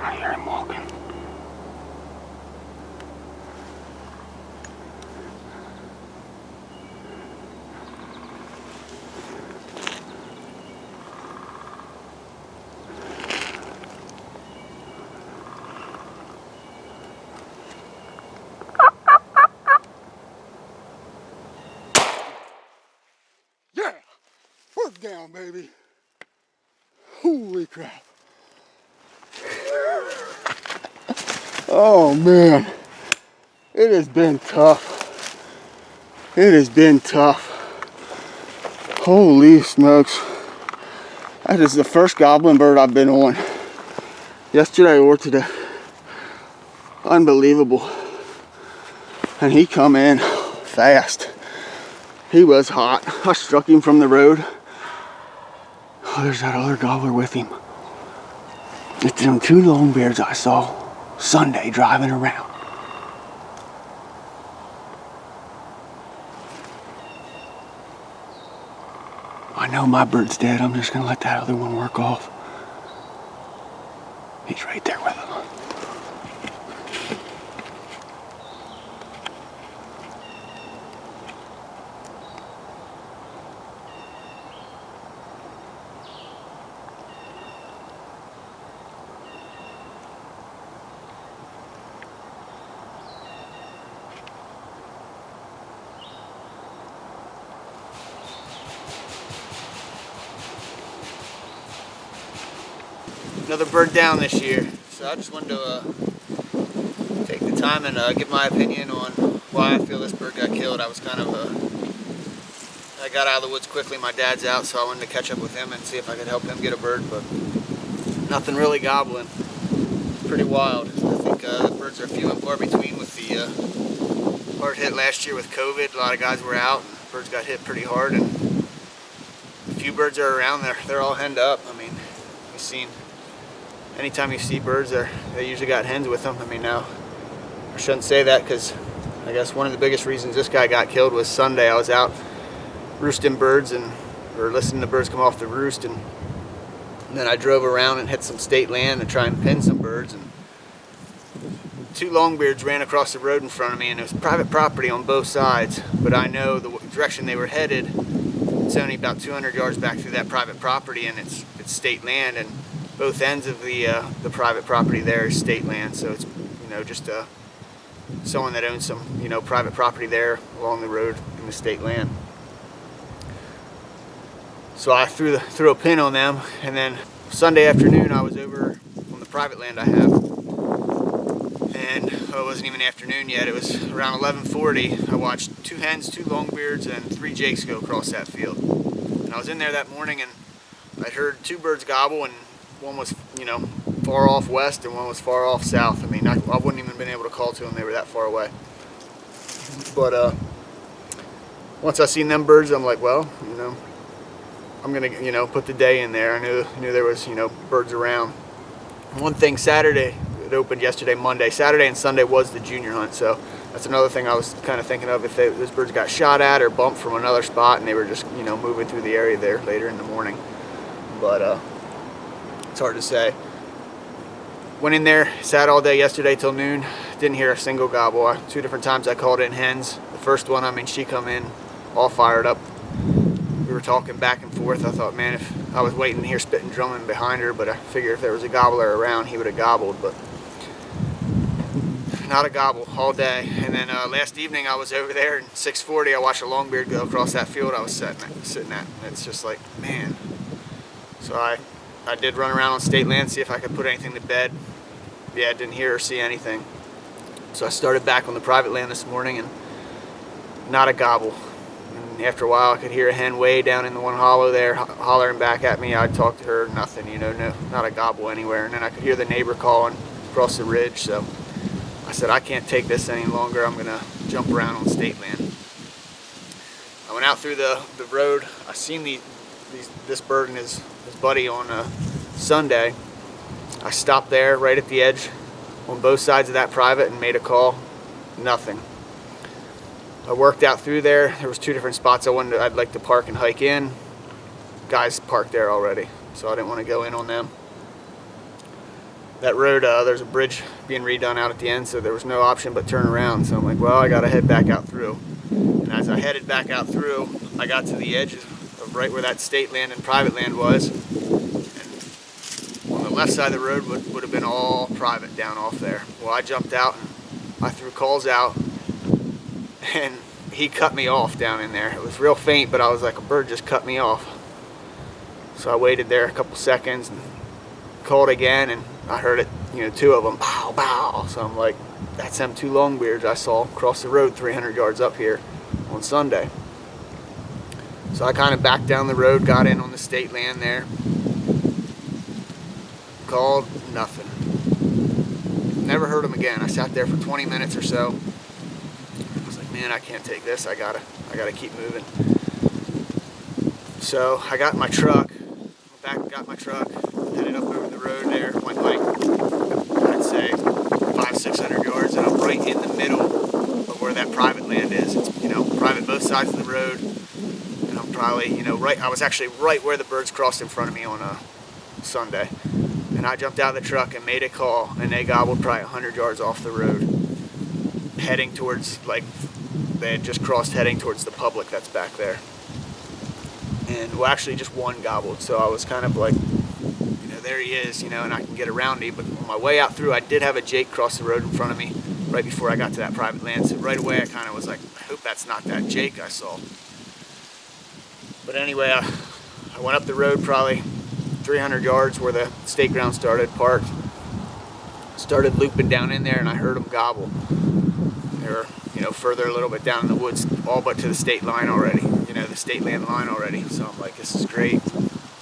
I hear him walking. Yeah! Work down, baby. Holy crap. Oh man, it has been tough. It has been tough. Holy smokes. That is the first goblin bird I've been on yesterday or today. Unbelievable. And he come in fast. He was hot. I struck him from the road. Oh, there's that other gobbler with him. It's them two longbeards I saw Sunday driving around. I know my bird's dead. I'm just gonna let that other one work off. He's right there with him. Another bird down this year. So I just wanted to take the time and give my opinion on why I feel this bird got killed. I was kind of, I got out of the woods quickly. My dad's out, so I wanted to catch up with him and see if I could help him get a bird, but nothing really gobbling. Pretty wild. I think the birds are few and far between with the hard hit last year with COVID. A lot of guys were out, and birds got hit pretty hard, and a few birds are around there. They're all henned up. I mean, we've seen. Anytime you see birds, they usually got hens with them. I mean, now, I shouldn't say that because I guess one of the biggest reasons this guy got killed was Sunday. I was out roosting birds or listening to birds come off the roost, and then I drove around and hit some state land to try and pin some birds, and two longbeards ran across the road in front of me, and it was private property on both sides, but I know the direction they were headed. It's only about 200 yards back through that private property, and it's state land, and both ends of the private property there is state land, so it's just someone that owns some private property there along the road in the state land. So I threw a pin on them, and then Sunday afternoon I was over on the private land I have, and it wasn't even afternoon yet. It was around 11:40. I watched two hens, two longbeards, and three jakes go across that field. And I was in there that morning, and I heard two birds gobble, and one was, far off west and one was far off south. I mean, I wouldn't even been able to call to them. They were that far away. But once I seen them birds, I'm like, well, I'm gonna, put the day in there. I knew there was, birds around. One thing, Saturday, it opened yesterday, Monday. Saturday and Sunday was the junior hunt, so that's another thing I was kind of thinking of. If those birds got shot at or bumped from another spot and they were just, moving through the area there later in the morning. But it's hard to say. Went in there, sat all day yesterday till noon, didn't hear a single gobble. Two different times I called in hens. The first one, I mean, she come in all fired up. We were talking back and forth. I thought, man, if I was waiting here spitting drumming behind her, but I figured if there was a gobbler around, he would have gobbled, but not a gobble all day. And then last evening I was over there, and 6:40 I watched a longbeard go across that field I was sitting at. And it's just like, man. So I did run around on state land, see if I could put anything to bed. Yeah, I didn't hear or see anything. So I started back on the private land this morning, and not a gobble. And after a while, I could hear a hen way down in the one hollow there, hollering back at me. I'd talk to her, nothing, no, not a gobble anywhere. And then I could hear the neighbor calling across the ridge. So I said, I can't take this any longer. I'm gonna jump around on state land. I went out through the road. I seen this bird and his buddy on Sunday. I stopped there right at the edge on both sides of that private and made a call. Nothing. I worked out through there. There was two different spots I'd like to park and hike in. Guys parked there already, so I didn't want to go in on them. that road, there's a bridge being redone out at the end, so there was no option but turn around. So I'm like, well, I gotta head back out through. And as I headed back out through, I got to the edge of right where that state land and private land was. And on the left side of the road would have been all private down off there. Well, I jumped out and I threw calls out, and he cut me off down in there. It was real faint, but I was like, a bird just cut me off. So I waited there a couple seconds and called again, and I heard it, you know, two of them, bow, bow. So I'm like, that's them two longbeards I saw cross the road 300 yards up here on Sunday. So I kind of backed down the road, got in on the state land there, called, nothing. Never heard them again. I sat there for 20 minutes or so. I was like, man, I can't take this. I gotta keep moving. So I got in my truck, got my truck, headed up over the road there, went like, I'd say 500-600 yards, and I'm right in the middle of where that private land is. It's, you know, private both sides of the road, and I'm probably, you know, right, I was actually right where the birds crossed in front of me on a Sunday. And I jumped out of the truck and made a call, and they gobbled probably 100 yards off the road, heading towards, like, they had just crossed heading towards the public that's back there. And well, actually just one gobbled, so I was kind of like, you know, there he is, you know, and I can get around him. But on my way out through, I did have a jake cross the road in front of me right before I got to that private land. So right away I kind of was like, I hope that's not that jake I saw. But anyway, I went up the road probably 300 yards where the state ground started, parked, started looping down in there, and I heard them gobble. They were, you know, further a little bit down in the woods, all but to the state line already, you know, the state land line already. So I'm like, this is great.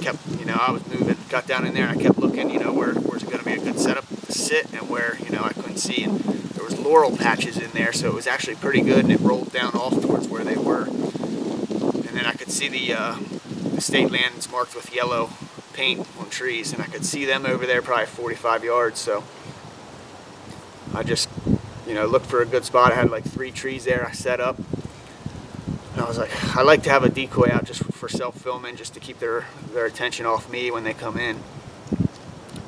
Kept, you know, I was moving, got down in there, and I kept looking, you know, where's it going to be a good setup to sit, and where, you know, I couldn't see. And there was laurel patches in there, so it was actually pretty good, and it rolled down off towards where they were. And then I could see the state lands marked with yellow paint on trees, and I could see them over there probably 45 yards. So I just, you know, looked for a good spot. I had like 3 trees there I set up, and I was like, I like to have a decoy out just for self-filming, just to keep their attention off me when they come in.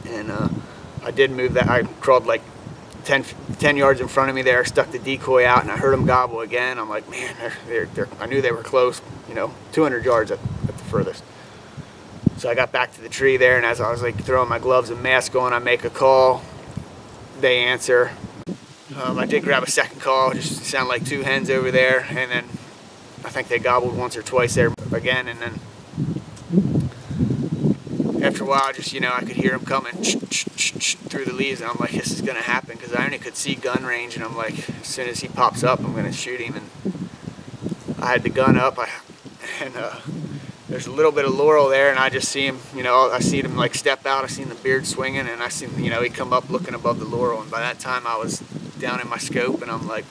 And I did move that. I crawled like 10 yards in front of me there, stuck the decoy out, and I heard them gobble again. I'm like, man, I knew they were close, you know, 200 yards at the furthest. So I got back to the tree there, and as I was like throwing my gloves and mask on, I make a call. They answer. I did grab a second call, just sound like 2 hens over there, and then I think they gobbled once or twice there again, and then after a while, just, you know, I could hear them coming through the leaves, and I'm like, this is gonna happen, because I only could see gun range, and I'm like, as soon as he pops up, I'm gonna shoot him. And I had the gun up, and there's a little bit of laurel there, and I just see him, you know, I see him like step out, I seen the beard swinging, and I seen, you know, he come up looking above the laurel, and by that time I was down in my scope, and I'm like,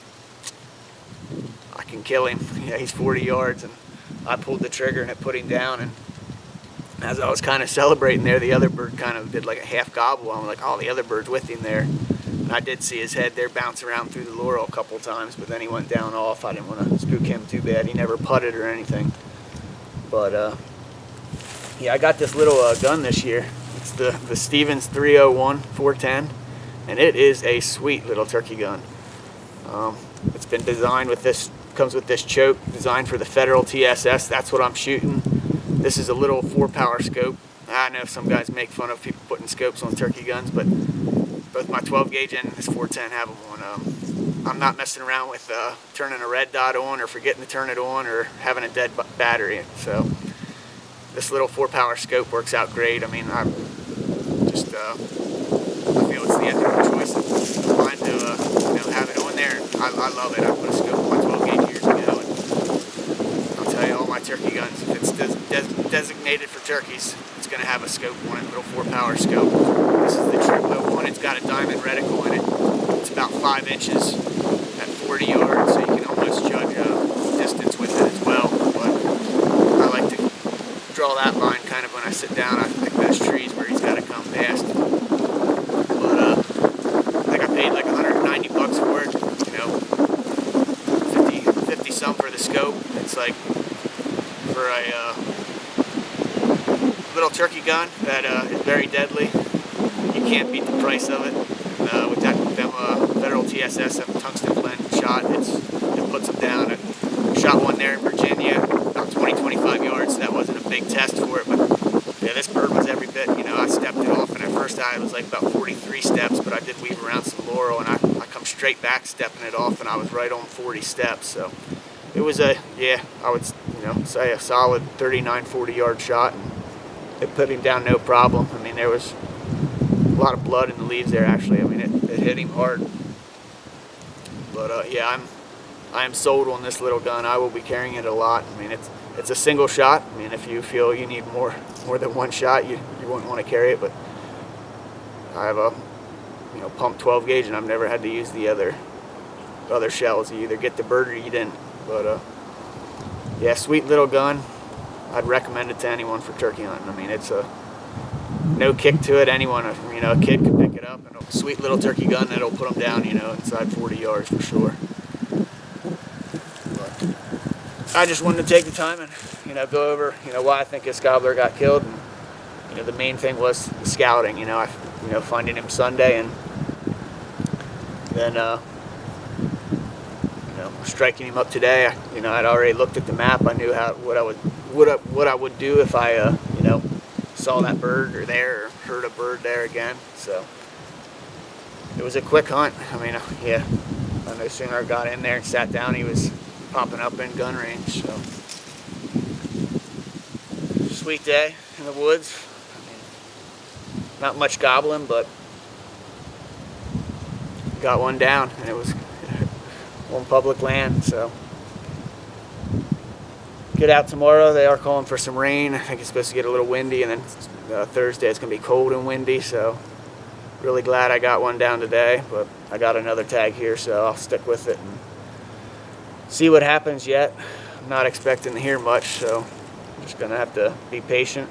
I can kill him. Yeah, he's 40 yards, and I pulled the trigger, and it put him down. And as I was kind of celebrating there, the other bird kind of did like a half gobble. I'm like, oh, the other bird's with him there. And I did see his head there bounce around through the laurel a couple times, but then he went down off. I didn't want to spook him too bad. He never putted or anything. But yeah, I got this little gun this year. It's the Stevens 301 410, and it is a sweet little turkey gun. It's been designed with this, comes with this choke, designed for the Federal TSS. That's what I'm shooting. This is a little 4-power scope. I know some guys make fun of people putting scopes on turkey guns, but both my 12 gauge and this 410 have them on. I'm not messing around with turning a red dot on, or forgetting to turn it on, or having a dead battery. So this little 4-power scope works out great. I mean, I just I feel it's the ethical choice of mine to you know, have it on there. I love it. I put a scope on my 12 gauge years ago, and I'll tell you, all my turkey guns, if it's designated for turkeys, it's going to have a scope on it, little 4-power scope. This is the Triplo one. It's got a diamond reticle in it. It's about 5 inches at 40 yards, so you can almost judge distance with it as well. But I like to draw that line kind of when I sit down. I pick those trees where he's got to come past. But I think I paid like $190 for it. You know, 50 some for the scope. It's like for a little turkey gun that is very deadly. you can't beat the price of it. And, with them Federal TSS, that tungsten blend shot, it puts them down. I shot one there in Virginia, about 20-25 yards. So that wasn't a big test for it, but yeah, this bird was every bit. You know, I stepped it off, and at first it was like about 43 steps, but I did weave around some laurel, and I come straight back stepping it off, and I was right on 40 steps. So it was I would say a solid 39-40 yard shot, and it put him down no problem. I mean, there was a lot of blood in the leaves there, actually. I mean, it hit him hard. But yeah, I am sold on this little gun. I will be carrying it a lot. I mean, it's a single shot. I mean, if you feel you need more than one shot, you wouldn't want to carry it. But I have a pump 12 gauge, and I've never had to use the other shells. You either get the bird or you didn't. But yeah, sweet little gun. I'd recommend it to anyone for turkey hunting. I mean, it's no kick to it. Anyone, a kid could pick it up, and a sweet little turkey gun that'll put them down, inside 40 yards for sure. But I just wanted to take the time and, go over, why I think this gobbler got killed. And, the main thing was the scouting. Finding him Sunday, and then, striking him up today. I'd already looked at the map. I knew what I would do if I, saw that bird or heard a bird there again. So it was a quick hunt. I mean, yeah, no sooner I got in there and sat down, he was popping up in gun range. So sweet day in the woods. I mean, not much gobbling, but got one down, and it was on public land. So get out tomorrow. They are calling for some rain. I think it's supposed to get a little windy, and then Thursday it's going to be cold and windy. So really glad I got one down today, but I got another tag here, so I'll stick with it and see what happens yet. I'm not expecting to hear much, so I'm just going to have to be patient.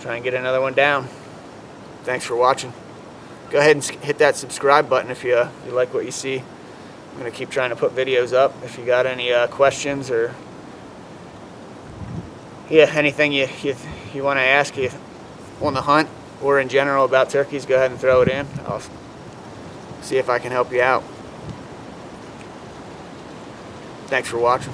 Try and get another one down. Thanks for watching. Go ahead and hit that subscribe button if you like what you see. I'm going to keep trying to put videos up. If you got any questions or anything you want to ask on the hunt or in general about turkeys, go ahead and throw it in. I'll see if I can help you out. Thanks for watching.